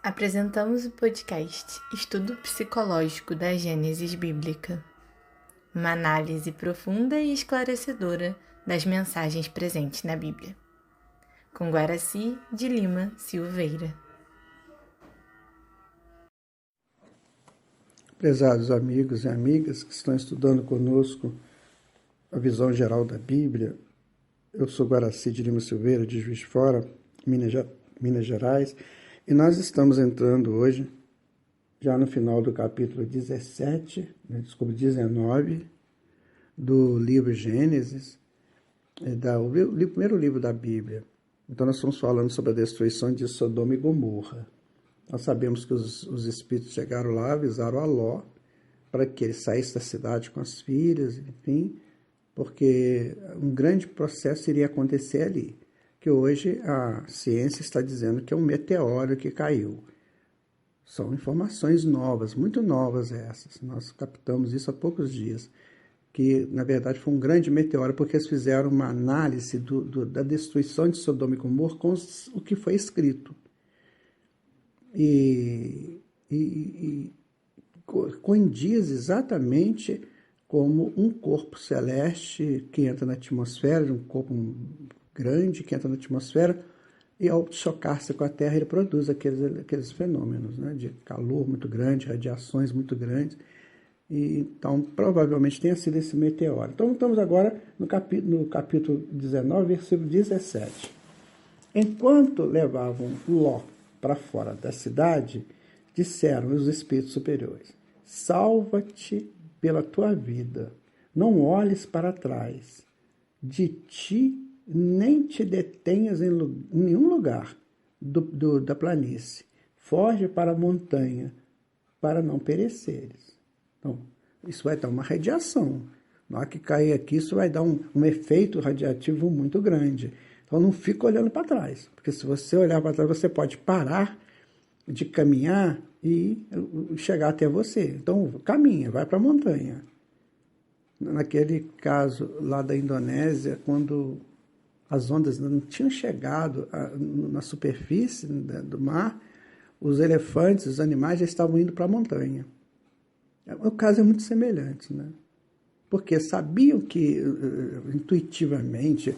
Apresentamos o podcast Estudo Psicológico da Gênesis Bíblica, uma análise profunda e esclarecedora das mensagens presentes na Bíblia, com Guaraci de Lima Silveira. Prezados amigos e amigas que estão estudando conosco a visão geral da Bíblia, eu sou Guaraci de Lima Silveira, de Juiz de Fora, Minas Gerais, e nós estamos entrando hoje, já no final do capítulo 19 do livro Gênesis, o primeiro livro da Bíblia. Então nós estamos falando sobre a destruição de Sodoma e Gomorra. Nós sabemos que os espíritos chegaram lá, avisaram a Ló para que ele saísse da cidade com as filhas, enfim, porque um grande processo iria acontecer ali, que hoje a ciência está dizendo que é um meteoro que caiu. São informações novas, muito novas essas. Nós captamos isso há poucos dias, que na verdade foi um grande meteoro, porque eles fizeram uma análise da destruição de Sodoma e Gomorra com o que foi escrito. E condiz exatamente como um corpo celeste que entra na atmosfera, um corpo grande que entra na atmosfera, e ao chocar-se com a Terra ele produz aqueles fenômenos, né, de calor muito grande, radiações muito grandes. E, então provavelmente tenha sido esse meteoro. Então estamos agora no capítulo 19, versículo 17. Enquanto levavam Ló para fora da cidade, disseram os espíritos superiores: salva-te pela tua vida, não olhes para trás, de ti nem te detenhas em nenhum lugar da planície, foge para a montanha, para não pereceres. Então, isso vai dar uma radiação. Na hora que cair aqui, isso vai dar um efeito radiativo muito grande. Então, não fica olhando para trás, porque se você olhar para trás, você pode parar de caminhar e chegar até você. Então, caminha, vai para a montanha. Naquele caso lá da Indonésia, quando as ondas não tinham chegado na superfície do mar, os elefantes, os animais já estavam indo para a montanha. O caso é muito semelhante, né? Porque sabiam que intuitivamente,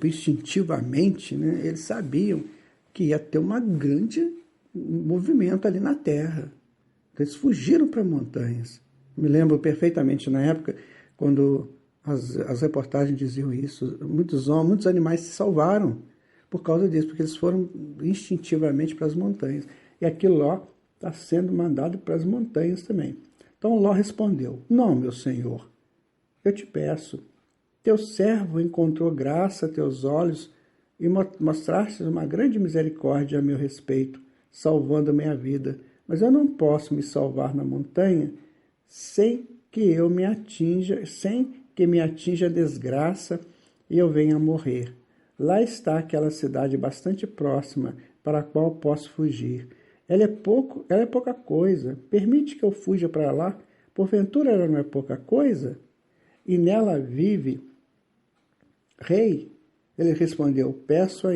instintivamente, né, eles sabiam que ia ter um grande movimento ali na Terra. Então, eles fugiram para montanhas. Me lembro perfeitamente na época, quando as reportagens diziam isso, muitos animais se salvaram por causa disso, porque eles foram instintivamente para as montanhas. E aquilo Ló está sendo mandado para as montanhas também. Então Ló respondeu: não, meu senhor, eu te peço, teu servo encontrou graça a teus olhos e mostraste uma grande misericórdia a meu respeito, salvando a minha vida. Mas eu não posso me salvar na montanha sem que me atinja a desgraça e eu venha a morrer. Lá está aquela cidade bastante próxima para a qual posso fugir. Ela é pouca coisa. Permite que eu fuja para lá? Porventura ela não é pouca coisa? E nela vive rei? Ele respondeu: faço-te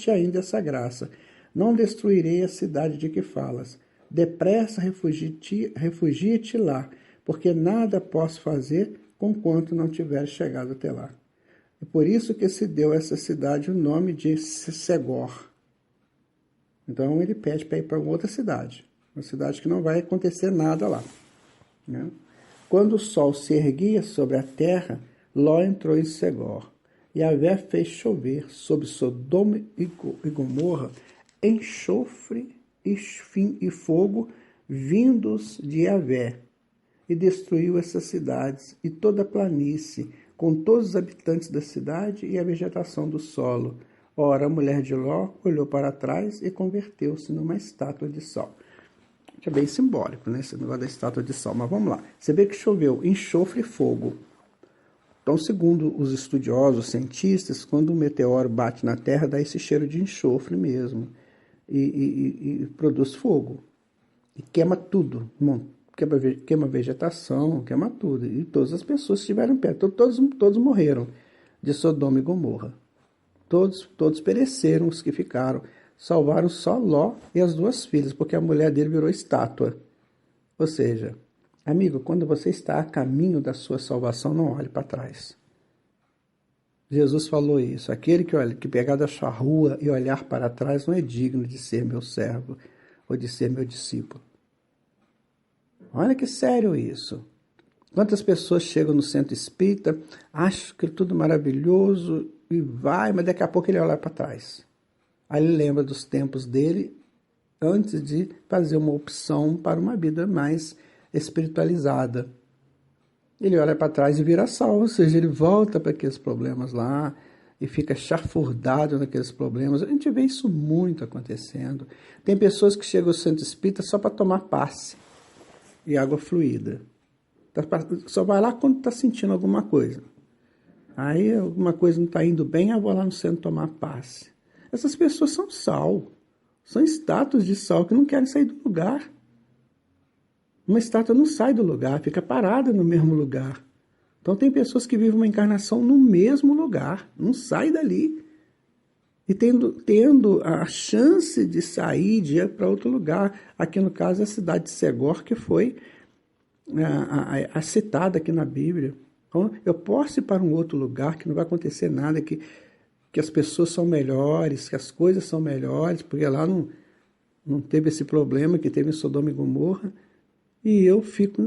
ainda essa graça. Não destruirei a cidade de que falas. Depressa refugia-te lá, porque nada posso fazer conquanto não tiver chegado até lá. É por isso que se deu a essa cidade o nome de Segor. Então ele pede para ir para outra cidade, uma cidade que não vai acontecer nada lá, né? Quando o sol se erguia sobre a terra, Ló entrou em Segor, e Yahvé fez chover sobre Sodoma e Gomorra enxofre e fogo vindos de Yahvé, e destruiu essas cidades e toda a planície, com todos os habitantes da cidade e a vegetação do solo. Ora, a mulher de Ló olhou para trás e converteu-se numa estátua de sal. É bem simbólico, né, esse negócio da estátua de sal. Mas vamos lá. Você vê que choveu enxofre e fogo. Então, segundo os estudiosos, os cientistas, quando um meteoro bate na Terra, dá esse cheiro de enxofre mesmo. E produz fogo. E queima tudo. Queima vegetação, queima tudo. E todas as pessoas que estiveram perto, todos morreram de Sodoma e Gomorra. Todos pereceram os que ficaram. salvaram só Ló e as 2 filhas, porque a mulher dele virou estátua. Ou seja, amigo, quando você está a caminho da sua salvação, não olhe para trás. Jesus falou isso: aquele que pegar da sua rua e olhar para trás não é digno de ser meu servo ou de ser meu discípulo. Olha que sério isso. Quantas pessoas chegam no centro espírita, acham que é tudo maravilhoso e vai, mas daqui a pouco ele olha para trás. Aí ele lembra dos tempos dele antes de fazer uma opção para uma vida mais espiritualizada. Ele olha para trás e vira salvo, ou seja, ele volta para aqueles problemas lá e fica chafurdado naqueles problemas. A gente vê isso muito acontecendo. Tem pessoas que chegam ao centro espírita só para tomar passe e água fluida. Só vai lá quando está sentindo alguma coisa. Aí alguma coisa não está indo bem, eu vou lá no centro tomar passe. Essas pessoas são sal, são estátuas de sal que não querem sair do lugar. Uma estátua não sai do lugar, fica parada no mesmo lugar. Então tem pessoas que vivem uma encarnação no mesmo lugar, não sai dali. E tendo a chance de sair, de ir para outro lugar. Aqui no caso é a cidade de Segor, que foi a citada aqui na Bíblia. Então, eu posso ir para um outro lugar que não vai acontecer nada, que as pessoas são melhores, que as coisas são melhores, porque lá não teve esse problema que teve em Sodoma e Gomorra. E eu fico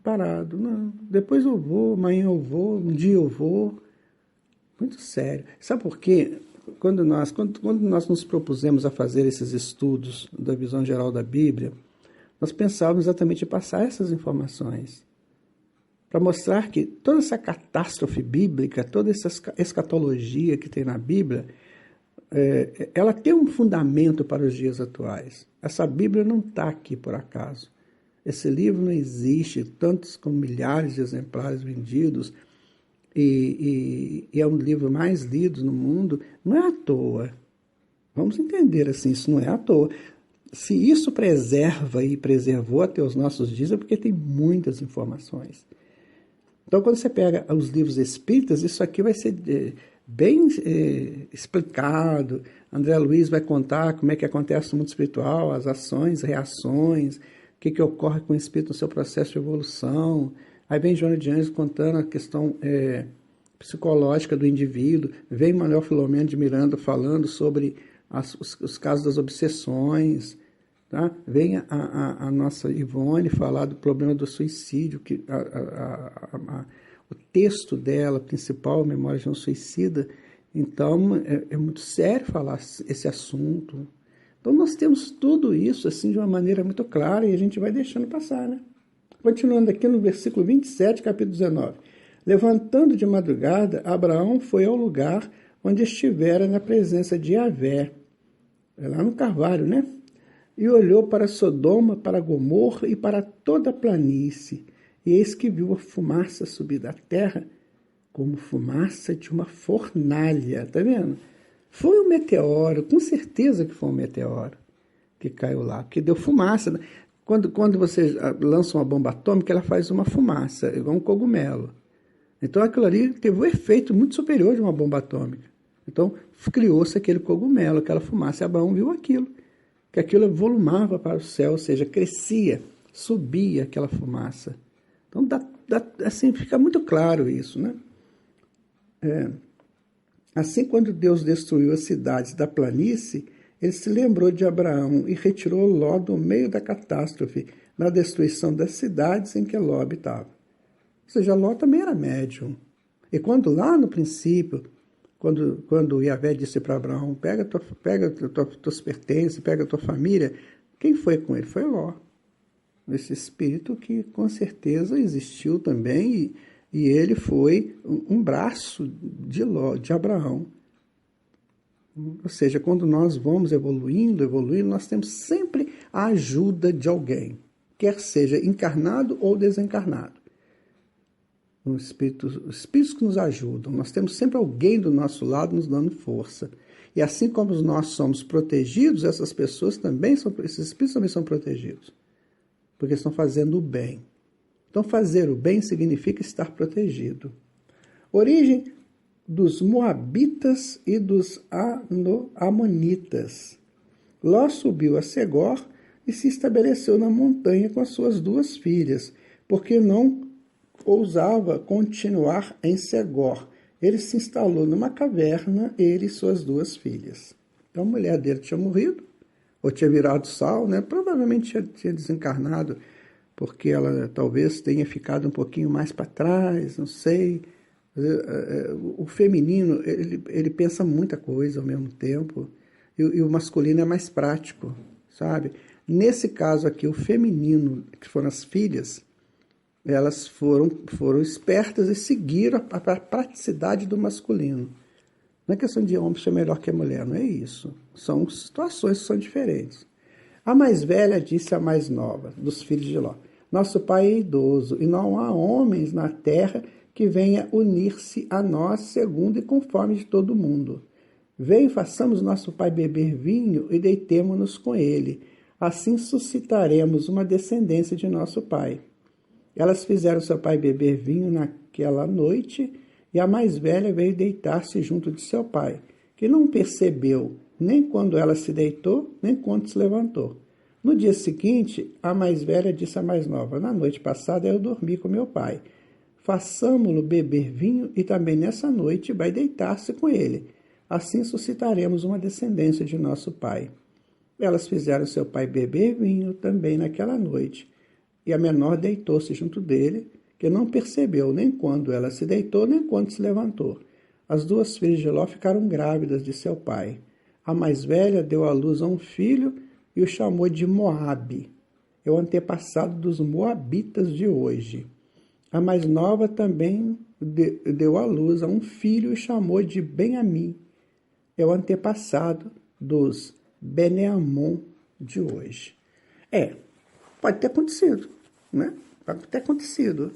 parado. Não, depois eu vou, amanhã eu vou, um dia eu vou. Muito sério. Sabe por quê? Quando nós nos propusemos a fazer esses estudos da visão geral da Bíblia, nós pensávamos exatamente em passar essas informações. Para mostrar que toda essa catástrofe bíblica, toda essa escatologia que tem na Bíblia, ela tem um fundamento para os dias atuais. Essa Bíblia não está aqui por acaso. Esse livro não existe, tantos como milhares de exemplares vendidos, e é um livro mais lido no mundo, não é à toa. Vamos entender assim, isso não é à toa. Se isso preserva e preservou até os nossos dias, é porque tem muitas informações. Então, quando você pega os livros espíritas, isso aqui vai ser bem explicado. André Luiz vai contar como é que acontece no mundo espiritual, as ações, reações, o que ocorre com o espírito no seu processo de evolução. Aí vem Joana de Anjos contando a questão psicológica do indivíduo. Vem Manuel Filomeno de Miranda falando sobre os casos das obsessões. Tá? Vem a nossa Ivone falar do problema do suicídio, que o texto dela, principal, Memória de um Suicida. Então, é muito sério falar esse assunto. Então, nós temos tudo isso assim de uma maneira muito clara e a gente vai deixando passar, né? Continuando aqui no versículo 27, capítulo 19. Levantando de madrugada, Abraão foi ao lugar onde estivera na presença de Yahvé, lá no Carvalho, né? E olhou para Sodoma, para Gomorra e para toda a planície, e eis que viu a fumaça subir da terra, como fumaça de uma fornalha, tá vendo? Foi um meteoro, com certeza que foi um meteoro que caiu lá, que deu fumaça. Quando você lança uma bomba atômica, ela faz uma fumaça, igual um cogumelo. Então aquilo ali teve um efeito muito superior de uma bomba atômica. Então criou-se aquele cogumelo, aquela fumaça, e Abraão viu aquilo, que aquilo volumava para o céu, ou seja, crescia, subia aquela fumaça. Então assim fica muito claro isso, né? Assim, quando Deus destruiu as cidades da planície, ele se lembrou de Abraão e retirou Ló do meio da catástrofe, na destruição das cidades em que Ló habitava. Ou seja, Ló também era médium. E quando lá no princípio, quando Yahvé disse para Abraão, pega tuas pertences, pega a tua família, quem foi com ele? Foi Ló. Esse espírito que com certeza existiu também e ele foi um braço de Abraão. Ou seja, quando nós vamos evoluindo, nós temos sempre a ajuda de alguém, quer seja encarnado ou desencarnado. Os espíritos que nos ajudam, nós temos sempre alguém do nosso lado nos dando força. E assim como nós somos protegidos, esses espíritos também são protegidos, porque estão fazendo o bem. Então, fazer o bem significa estar protegido. Origem dos Moabitas e dos Amonitas. Ló subiu a Segor e se estabeleceu na montanha com as suas 2 filhas, porque não ousava continuar em Segor. Ele se instalou numa caverna, ele e suas 2 filhas. Então a mulher dele tinha morrido, ou tinha virado sal, né? Provavelmente tinha desencarnado, porque ela talvez tenha ficado um pouquinho mais para trás, não sei. O feminino, ele pensa muita coisa ao mesmo tempo, e o masculino é mais prático, sabe? Nesse caso aqui, o feminino, que foram as filhas, elas foram espertas e seguiram a praticidade do masculino. Não é questão de homem ser melhor que a mulher, não é isso. São situações que são diferentes. A mais velha disse à mais nova, dos filhos de Ló: nosso pai é idoso, e não há homens na terra que venha unir-se a nós segundo e conforme de todo mundo. Vem, façamos nosso pai beber vinho e deitemo-nos com ele. Assim suscitaremos uma descendência de nosso pai. Elas fizeram seu pai beber vinho naquela noite, e a mais velha veio deitar-se junto de seu pai, que não percebeu nem quando ela se deitou, nem quando se levantou. No dia seguinte, a mais velha disse à mais nova: na noite passada eu dormi com meu pai. Façamo-lo beber vinho, e também nessa noite vai deitar-se com ele. Assim suscitaremos uma descendência de nosso pai. Elas fizeram seu pai beber vinho também naquela noite, e a menor deitou-se junto dele, que não percebeu nem quando ela se deitou, nem quando se levantou. As 2 filhas de Ló ficaram grávidas de seu pai. A mais velha deu à luz a um filho e o chamou de Moabe, é o antepassado dos moabitas de hoje. A mais nova também deu à luz a um filho e chamou de Ben-Ammi, é o antepassado dos Beneamon de hoje. Pode ter acontecido, né? Pode ter acontecido.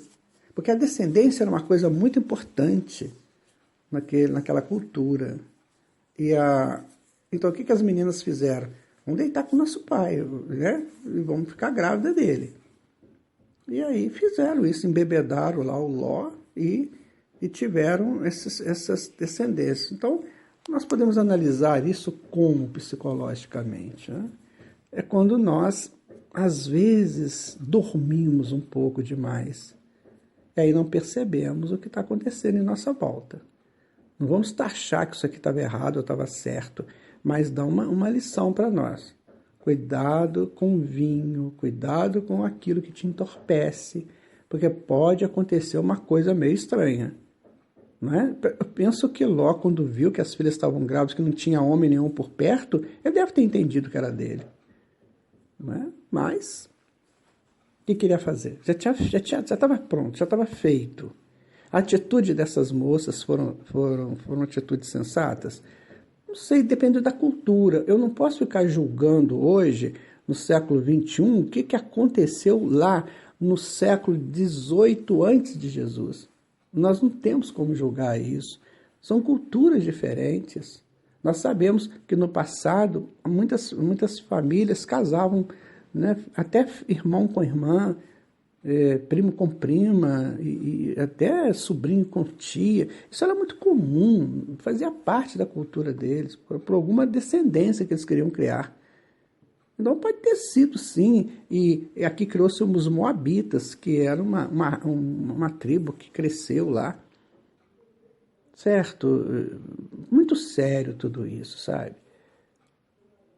Porque a descendência era uma coisa muito importante naquela cultura. Então, o que as meninas fizeram? Vamos deitar com o nosso pai, né? E vamos ficar grávidas dele. E aí fizeram isso, embebedaram lá o Ló e tiveram essas descendências. Então, nós podemos analisar isso como psicologicamente, né? É quando nós, às vezes, dormimos um pouco demais. E aí não percebemos o que está acontecendo em nossa volta. Não vamos taxar que isso aqui estava errado ou estava certo, mas dá uma lição para nós. Cuidado com o vinho, cuidado com aquilo que te entorpece, porque pode acontecer uma coisa meio estranha. Não é? Eu penso que Ló, quando viu que as filhas estavam grávidas, que não tinha homem nenhum por perto, ele deve ter entendido que era dele. Não é? Mas o que queria fazer? Já estava pronto, já estava feito. A atitude dessas moças foram atitudes sensatas? Não sei, depende da cultura. Eu não posso ficar julgando hoje, no século XXI, o que aconteceu lá no século XVIII antes de Jesus. Nós não temos como julgar isso. São culturas diferentes. Nós sabemos que no passado muitas famílias casavam, né, até irmão com irmã, primo com prima, e até sobrinho com tia. Isso era muito comum, fazia parte da cultura deles, por alguma descendência que eles queriam criar. Então pode ter sido sim, e aqui criou-se os Moabitas, que era uma tribo que cresceu lá. Certo? Muito sério tudo isso, sabe?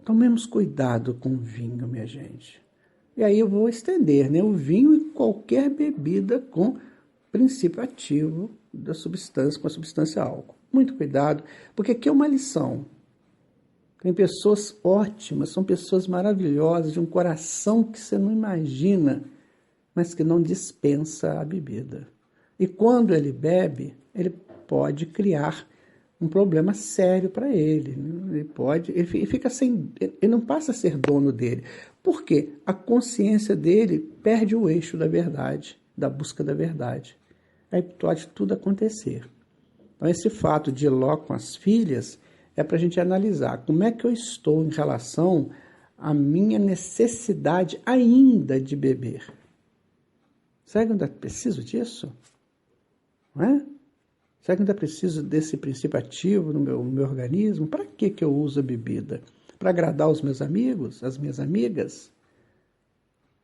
Tomemos cuidado com o vinho, minha gente. E aí eu vou estender, né? O vinho e qualquer bebida com princípio ativo da substância, com a substância álcool. Muito cuidado, porque aqui é uma lição. Tem pessoas ótimas, são pessoas maravilhosas, de um coração que você não imagina, mas que não dispensa a bebida. E quando ele bebe, ele pode criar um problema sério para ele. Ele fica sem, ele não passa a ser dono dele. Por quê? A consciência dele perde o eixo da verdade, da busca da verdade. Aí pode tudo acontecer. Então esse fato de Ló com as filhas é para a gente analisar como é que eu estou em relação à minha necessidade ainda de beber. Será que eu ainda preciso disso? Não é? Será que eu ainda preciso desse princípio ativo no meu organismo? Para que eu uso a bebida? para agradar os meus amigos, as minhas amigas?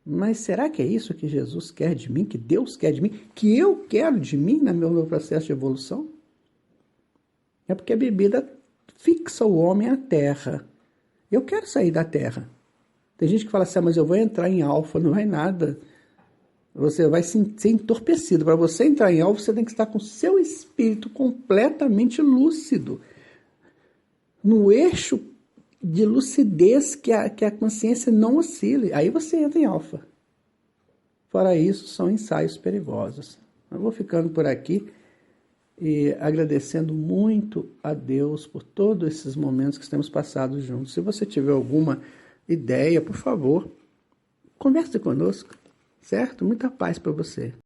Mas será que é isso que Jesus quer de mim, que Deus quer de mim, que eu quero de mim no meu processo de evolução? É porque a bebida fixa o homem à terra. Eu quero sair da terra. Tem gente que fala assim, mas eu vou entrar em alfa, não vai nada. Você vai ser entorpecido. Para você entrar em alfa, você tem que estar com o seu espírito completamente lúcido. No eixo de lucidez que a consciência não oscile. Aí você entra em alfa. Fora isso, são ensaios perigosos. Eu vou ficando por aqui e agradecendo muito a Deus por todos esses momentos que temos passado juntos. Se você tiver alguma ideia, por favor, converse conosco, certo? Muita paz para você.